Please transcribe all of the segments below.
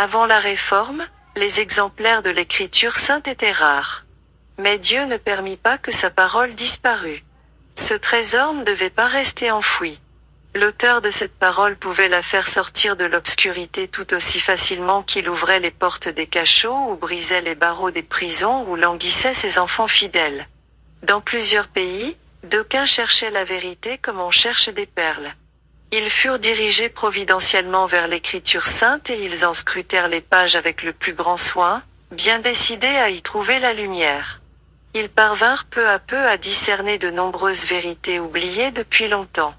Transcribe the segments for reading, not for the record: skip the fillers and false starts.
Avant la Réforme, les exemplaires de l'Écriture sainte étaient rares. Mais Dieu ne permit pas que sa parole disparût. Ce trésor ne devait pas rester enfoui. L'auteur de cette parole pouvait la faire sortir de l'obscurité tout aussi facilement qu'il ouvrait les portes des cachots ou brisait les barreaux des prisons où languissaient ses enfants fidèles. Dans plusieurs pays, d'aucuns cherchaient la vérité comme on cherche des perles. Ils furent dirigés providentiellement vers l'Écriture sainte et ils en scrutèrent les pages avec le plus grand soin, bien décidés à y trouver la lumière. Ils parvinrent peu à peu à discerner de nombreuses vérités oubliées depuis longtemps.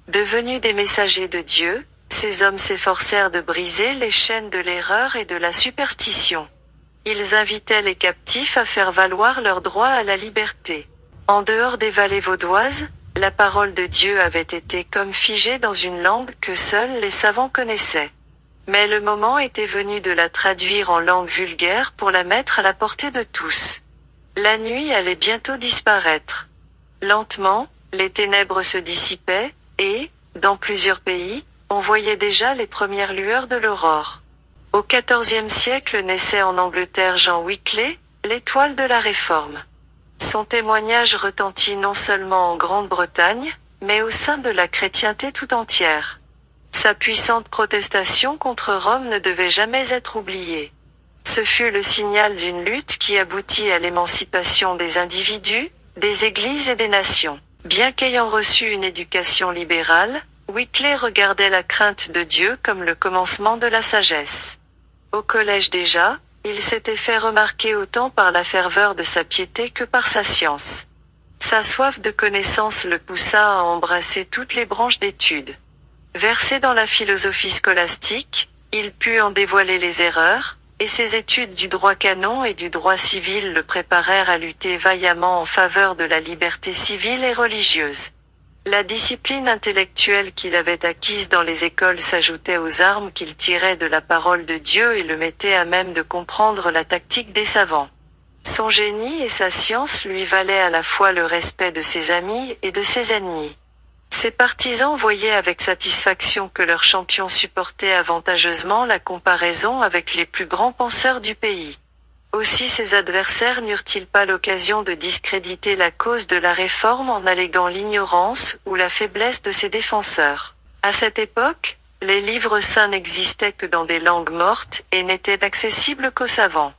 Devenus des messagers de Dieu, ces hommes s'efforcèrent de briser les chaînes de l'erreur et de la superstition. Ils invitaient les captifs à faire valoir leur droit à la liberté. En dehors des vallées vaudoises, la parole de Dieu avait été comme figée dans une langue que seuls les savants connaissaient. Mais le moment était venu de la traduire en langue vulgaire pour la mettre à la portée de tous. La nuit allait bientôt disparaître. Lentement, les ténèbres se dissipaient, et, dans plusieurs pays, on voyait déjà les premières lueurs de l'aurore. Au XIVe siècle naissait en Angleterre Jean Wycliffe, l'étoile de la Réforme. Son témoignage retentit non seulement en Grande-Bretagne, mais au sein de la chrétienté tout entière. Sa puissante protestation contre Rome ne devait jamais être oubliée. Ce fut le signal d'une lutte qui aboutit à l'émancipation des individus, des églises et des nations. Bien qu'ayant reçu une éducation libérale, Wycliffe regardait la crainte de Dieu comme le commencement de la sagesse. Au collège déjà, il s'était fait remarquer autant par la ferveur de sa piété que par sa science. Sa soif de connaissance le poussa à embrasser toutes les branches d'études. Versé dans la philosophie scolastique, il put en dévoiler les erreurs, et ses études du droit canon et du droit civil le préparèrent à lutter vaillamment en faveur de la liberté civile et religieuse. La discipline intellectuelle qu'il avait acquise dans les écoles s'ajoutait aux armes qu'il tirait de la parole de Dieu et le mettait à même de comprendre la tactique des savants. Son génie et sa science lui valaient à la fois le respect de ses amis et de ses ennemis. Ses partisans voyaient avec satisfaction que leur champion supportait avantageusement la comparaison avec les plus grands penseurs du pays. Aussi ses adversaires n'eurent-ils pas l'occasion de discréditer la cause de la Réforme en alléguant l'ignorance ou la faiblesse de ses défenseurs. À cette époque, les livres saints n'existaient que dans des langues mortes et n'étaient accessibles qu'aux savants.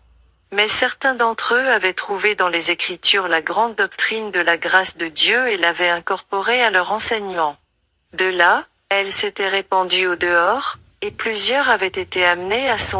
Mais certains d'entre eux avaient trouvé dans les Écritures la grande doctrine de la grâce de Dieu et l'avaient incorporée à leur enseignement. De là, elle s'était répandue au dehors, et plusieurs avaient été amenés à son